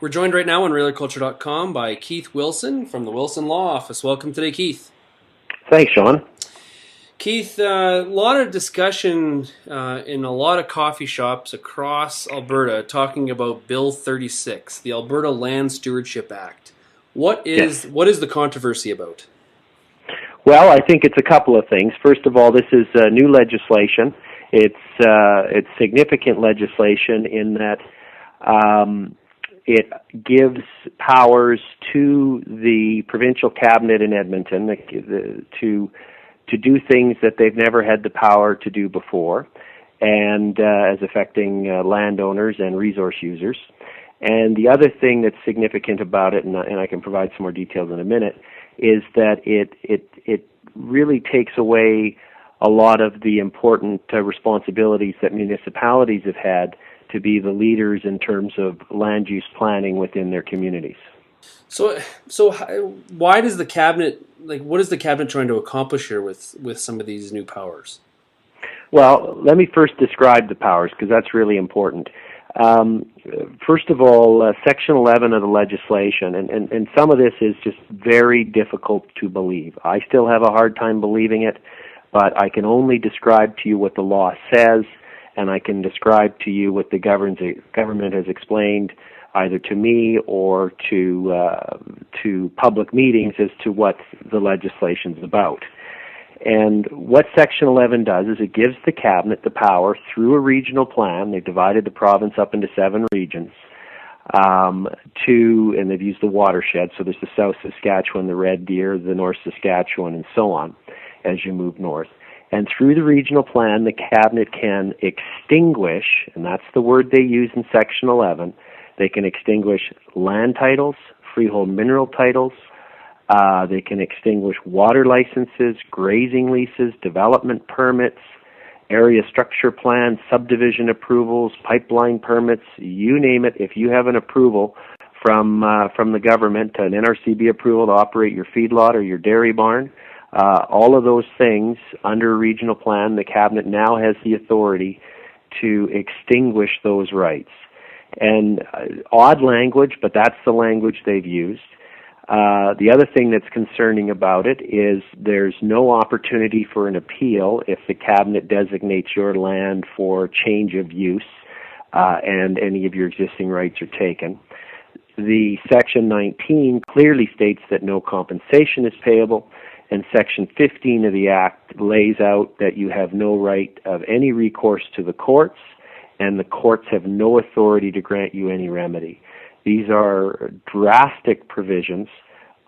We're joined right now on RailerCulture.com by Keith Wilson from the Wilson Law Office. Welcome today, Keith. Thanks, Sean. Keith, a lot of discussion in a lot of coffee shops across Alberta talking about Bill 36, the Alberta Land Stewardship Act. What is the controversy about? Well, I think it's a couple of things. First of all, this is new legislation. It's significant legislation in that it gives powers to the provincial cabinet in Edmonton to do things that they've never had the power to do before, and as affecting landowners and resource users. And the other thing that's significant about it, and I can provide some more details in a minute, is that it really takes away a lot of the important responsibilities that municipalities have had to be the leaders in terms of land use planning within their communities. So why does the cabinet, what is the cabinet trying to accomplish here with some of these new powers? Well, let me first describe the powers, because that's really important. First of all, Section 11 of the legislation, and some of this is just very difficult to believe. I still have a hard time believing it, but I can only describe to you what the law says, and I can describe to you what the government has explained either to me or to public meetings as to what the legislation's about. And what Section 11 does is it gives the cabinet the power through a regional plan. They've divided the province up into 7 regions, and they've used the watershed. So there's the South Saskatchewan, the Red Deer, the North Saskatchewan, and so on as you move north. And through the regional plan, the cabinet can extinguish, and that's the word they use in Section 11, they can extinguish land titles, freehold mineral titles. They can extinguish water licenses, grazing leases, development permits, area structure plans, subdivision approvals, pipeline permits, you name it. If you have an approval from the government, an NRCB approval to operate your feedlot or your dairy barn, all of those things under a regional plan, the cabinet now has the authority to extinguish those rights. And odd language, but that's the language they've used. The other thing that's concerning about it is there's no opportunity for an appeal if the cabinet designates your land for change of use and any of your existing rights are taken. The Section 19 clearly states that no compensation is payable, and Section 15 of the Act lays out that you have no right of any recourse to the courts, and the courts have no authority to grant you any remedy. These are drastic provisions,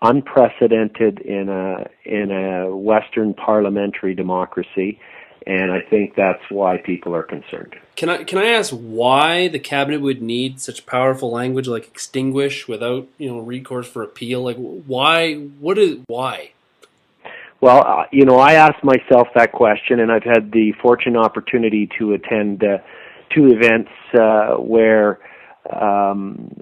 unprecedented in a Western parliamentary democracy, and I think that's why people are concerned. Can I ask why the cabinet would need such powerful language like extinguish without recourse for appeal? Like why? Why? Well, I asked myself that question, and I've had the fortunate opportunity to attend 2 events where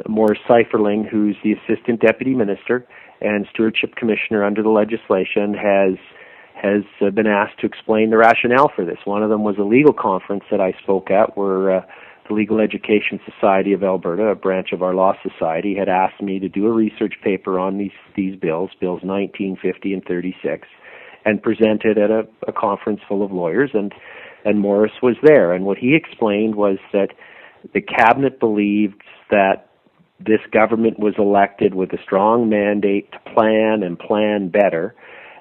Maurice Seiferling, who's the Assistant Deputy Minister and Stewardship Commissioner under the legislation, has been asked to explain the rationale for this. One of them was a legal conference that I spoke at where the Legal Education Society of Alberta, a branch of our law society, had asked me to do a research paper on these bills 19, 50, and 36, and present it at a conference full of lawyers, and Maurice was there. And what he explained was that the cabinet believed that this government was elected with a strong mandate to plan and plan better,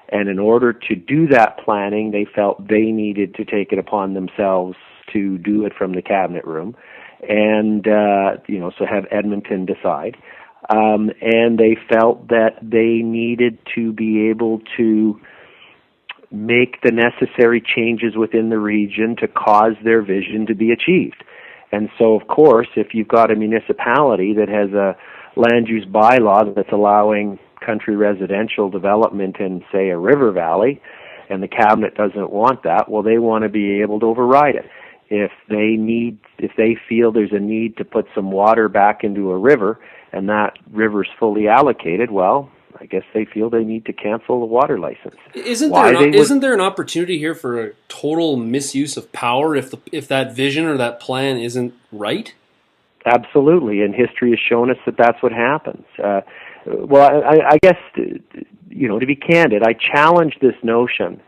and in order to do that planning, they felt they needed to take it upon themselves to do it from the cabinet room, and so have Edmonton decide. And they felt that they needed to be able to make the necessary changes within the region to cause their vision to be achieved. And so, of course, if you've got a municipality that has a land use bylaw that's allowing country residential development in, say, a river valley, and the cabinet doesn't want that, well, they want to be able to override it. If they feel there's a need to put some water back into a river, and that river's fully allocated, well, I guess they feel they need to cancel the water license. Isn't there an opportunity here for a total misuse of power if that vision or that plan isn't right? Absolutely, and history has shown us that that's what happens. I guess, to be candid, I challenge this notion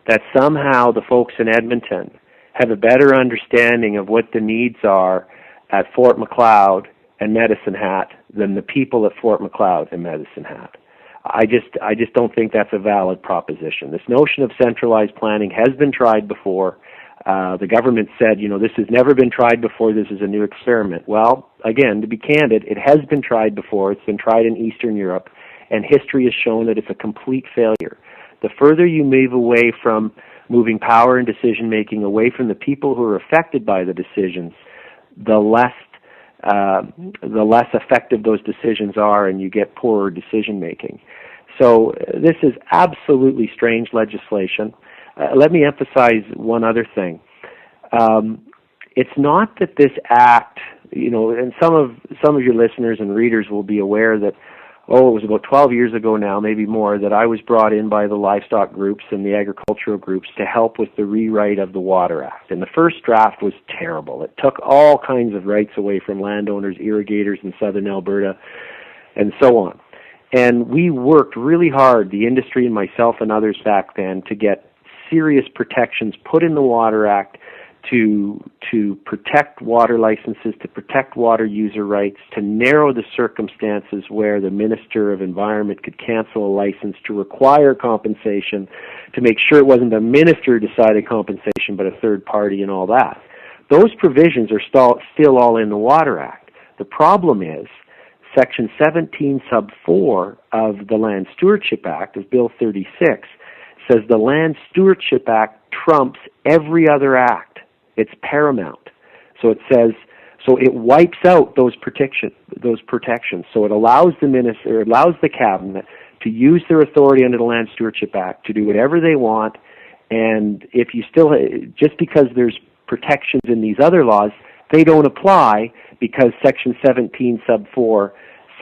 that somehow the folks in Edmonton have a better understanding of what the needs are at Fort Macleod and Medicine Hat than the people at Fort Macleod and Medicine Hat. I just don't think that's a valid proposition. This notion of centralized planning has been tried before. The government said, this has never been tried before, this is a new experiment. Well, again, to be candid, it has been tried before. It's been tried in Eastern Europe, and history has shown that it's a complete failure. The further you move away from moving power and decision-making away from the people who are affected by the decisions, the less effective those decisions are, and you get poorer decision-making. So this is absolutely strange legislation. Let me emphasize one other thing. It's not that this act, and some of your listeners and readers will be aware that, it was about 12 years ago now, maybe more, that I was brought in by the livestock groups and the agricultural groups to help with the rewrite of the Water Act. And the first draft was terrible. It took all kinds of rights away from landowners, irrigators in southern Alberta, and so on. And we worked really hard, the industry and myself and others back then, to get serious protections put in the Water Act to protect water licenses, to protect water user rights, to narrow the circumstances where the Minister of Environment could cancel a license, to require compensation, to make sure it wasn't the minister who decided compensation but a third party and all that. Those provisions are still all in the Water Act. The problem is Section 17 sub 4 of the Land Stewardship Act, of Bill 36, says the Land Stewardship Act trumps every other act. It's paramount. So it says, so it wipes out those protections. So it allows the minister, allows the cabinet to use their authority under the Land Stewardship Act to do whatever they want. And if you still, just because there's protections in these other laws, they don't apply because Section 17 sub 4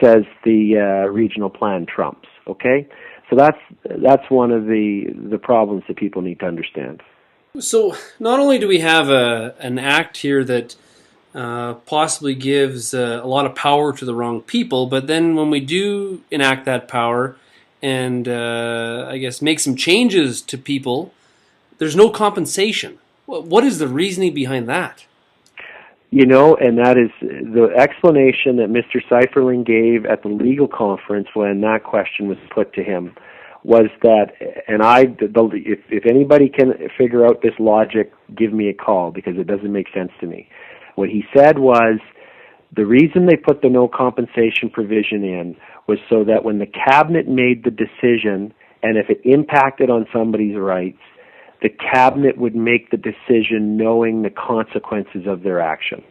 says the regional plan trumps. Okay, so that's one of the problems that people need to understand. So not only do we have an act here that possibly gives a lot of power to the wrong people, but then when we do enact that power and I guess make some changes to people, there's no compensation. What is the reasoning behind that? And that is the explanation that Mr. Seiferling gave at the legal conference when that question was put to him, was that, and if anybody can figure out this logic, give me a call, because it doesn't make sense to me. What he said was, the reason they put the no compensation provision in was so that when the cabinet made the decision, and if it impacted on somebody's rights, the cabinet would make the decision knowing the consequences of their action.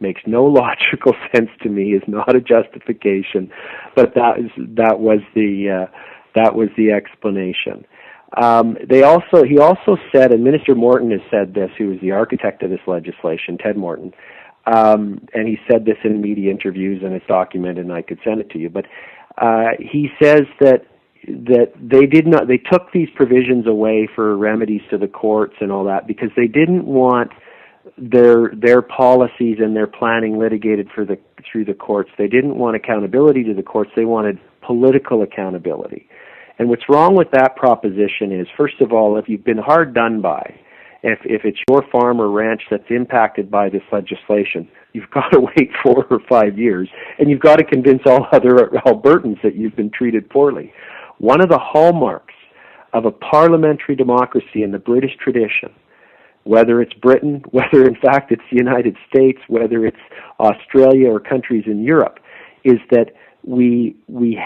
Makes no logical sense to me, is not a justification, but that was the explanation. He also said, and Minister Morton has said this, who was the architect of this legislation, Ted Morton, and he said this in media interviews, and it's documented, and I could send it to you. But he says that they took these provisions away for remedies to the courts and all that because they didn't want their policies and their planning litigated through the courts. They didn't want accountability to the courts. They wanted political accountability. And what's wrong with that proposition is, first of all, if you've been hard done by, if it's your farm or ranch that's impacted by this legislation, you've got to wait 4 or 5 years, and you've got to convince all other Albertans that you've been treated poorly. One of the hallmarks of a parliamentary democracy in the British tradition, whether it's Britain, whether in fact it's the United States, whether it's Australia or countries in Europe, is that we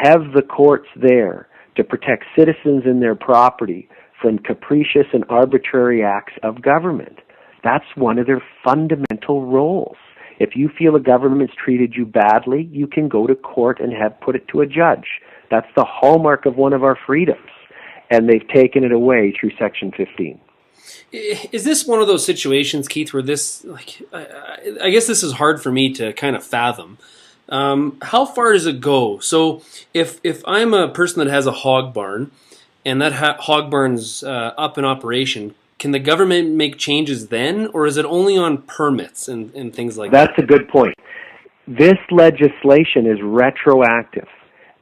have the courts there to protect citizens and their property from capricious and arbitrary acts of government. That's one of their fundamental roles. If you feel a government's treated you badly, you can go to court and put it to a judge. That's the hallmark of one of our freedoms, and they've taken it away through Section 15. Is this one of those situations, Keith, where this, I guess this is hard for me to kind of fathom. How far does it go? So if I'm a person that has a hog barn and that hog barn's up in operation, can the government make changes then, or is it only on permits and things like that? That's a good point. This legislation is retroactive.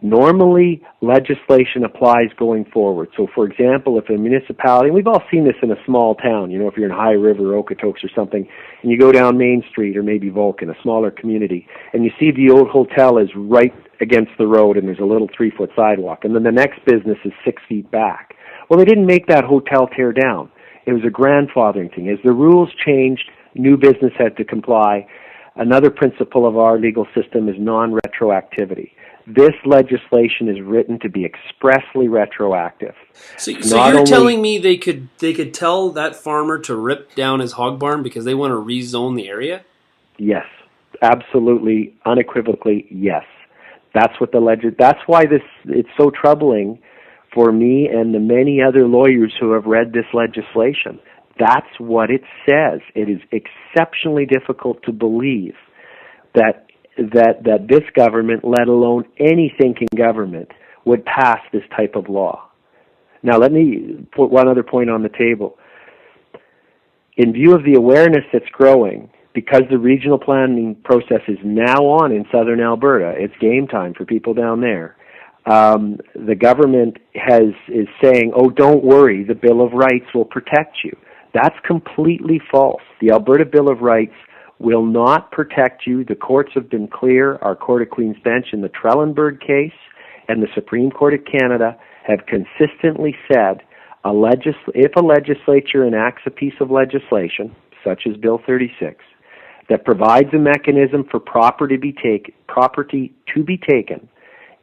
Normally, legislation applies going forward. So, for example, if a municipality, and we've all seen this in a small town, if you're in High River, Okotoks or something, and you go down Main Street or maybe Vulcan, a smaller community, and you see the old hotel is right against the road and there's a little 3-foot sidewalk, and then the next business is 6 feet back. Well, they didn't make that hotel tear down. It was a grandfathering thing. As the rules changed, new business had to comply. Another principle of our legal system is non-retroactivity. This legislation is written to be expressly retroactive. So you're telling me they could tell that farmer to rip down his hog barn because they want to rezone the area? Yes, absolutely, unequivocally, yes. That's what that's why it's so troubling for me and the many other lawyers who have read this legislation. That's what it says. It is exceptionally difficult to believe that this government, let alone any thinking government, would pass this type of law. Now, let me put one other point on the table. In view of the awareness that's growing, because the regional planning process is now on in southern Alberta, it's game time for people down there. The government is saying, "Oh, don't worry, the Bill of Rights will protect you." That's completely false. The Alberta Bill of Rights will not protect you. The courts have been clear. Our Court of Queen's Bench in the Trellenberg case and the Supreme Court of Canada have consistently said if a legislature enacts a piece of legislation, such as Bill 36, that provides a mechanism for property to be taken,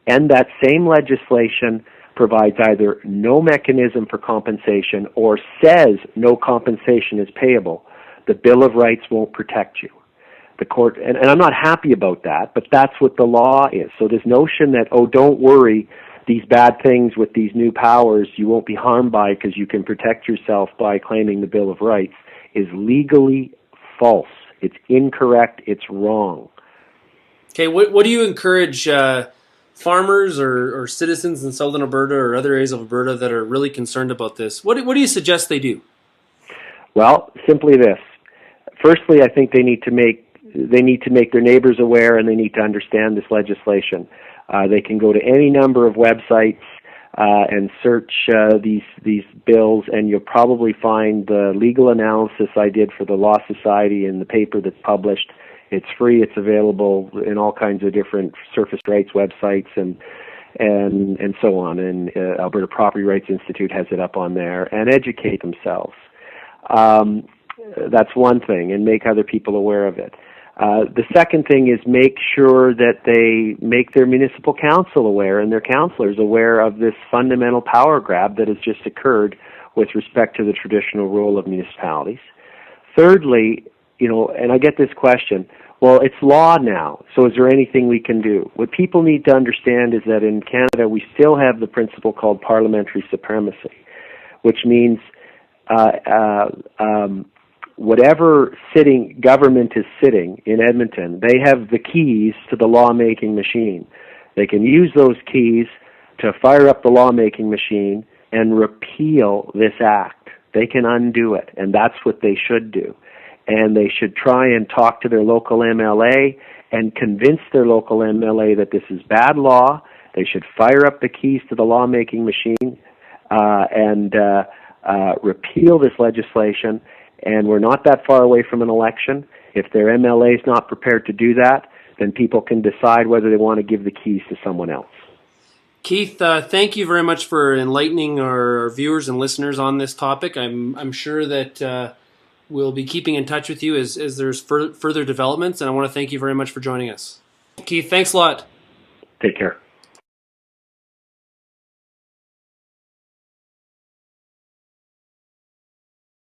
and that same legislation provides either no mechanism for compensation or says no compensation is payable, the Bill of Rights won't protect you. The court, and I'm not happy about that, but that's what the law is. So this notion that, oh, don't worry, these bad things with these new powers you won't be harmed by because you can protect yourself by claiming the Bill of Rights is legally false. It's incorrect. It's wrong. Okay, what do you encourage farmers or citizens in southern Alberta or other areas of Alberta that are really concerned about this? What do you suggest they do? Well, simply this. Firstly, I think they need to make their neighbors aware, and they need to understand this legislation. They can go to any number of websites and search these bills, and you'll probably find the legal analysis I did for the Law Society in the paper that's published. It's free. It's available in all kinds of different surface rights websites and so on. And Alberta Property Rights Institute has it up on there. And educate themselves. That's one thing, and make other people aware of it. The second thing is make sure that they make their municipal council aware and their councillors aware of this fundamental power grab that has just occurred with respect to the traditional role of municipalities. Thirdly, and I get this question, well, it's law now, so is there anything we can do? What people need to understand is that in Canada we still have the principle called parliamentary supremacy, which means whatever sitting government is sitting in Edmonton, they have the keys to the lawmaking machine. They can use those keys to fire up the lawmaking machine and repeal this act. They can undo it, and that's what they should do. And they should try and talk to their local MLA and convince their local MLA that this is bad law. They should fire up the keys to the lawmaking machine and repeal this legislation. And we're not that far away from an election. If their MLA is not prepared to do that, then people can decide whether they want to give the keys to someone else. Keith, thank you very much for enlightening our viewers and listeners on this topic. I'm sure that we'll be keeping in touch with you as there's further developments, and I want to thank you very much for joining us. Keith, thanks a lot. Take care.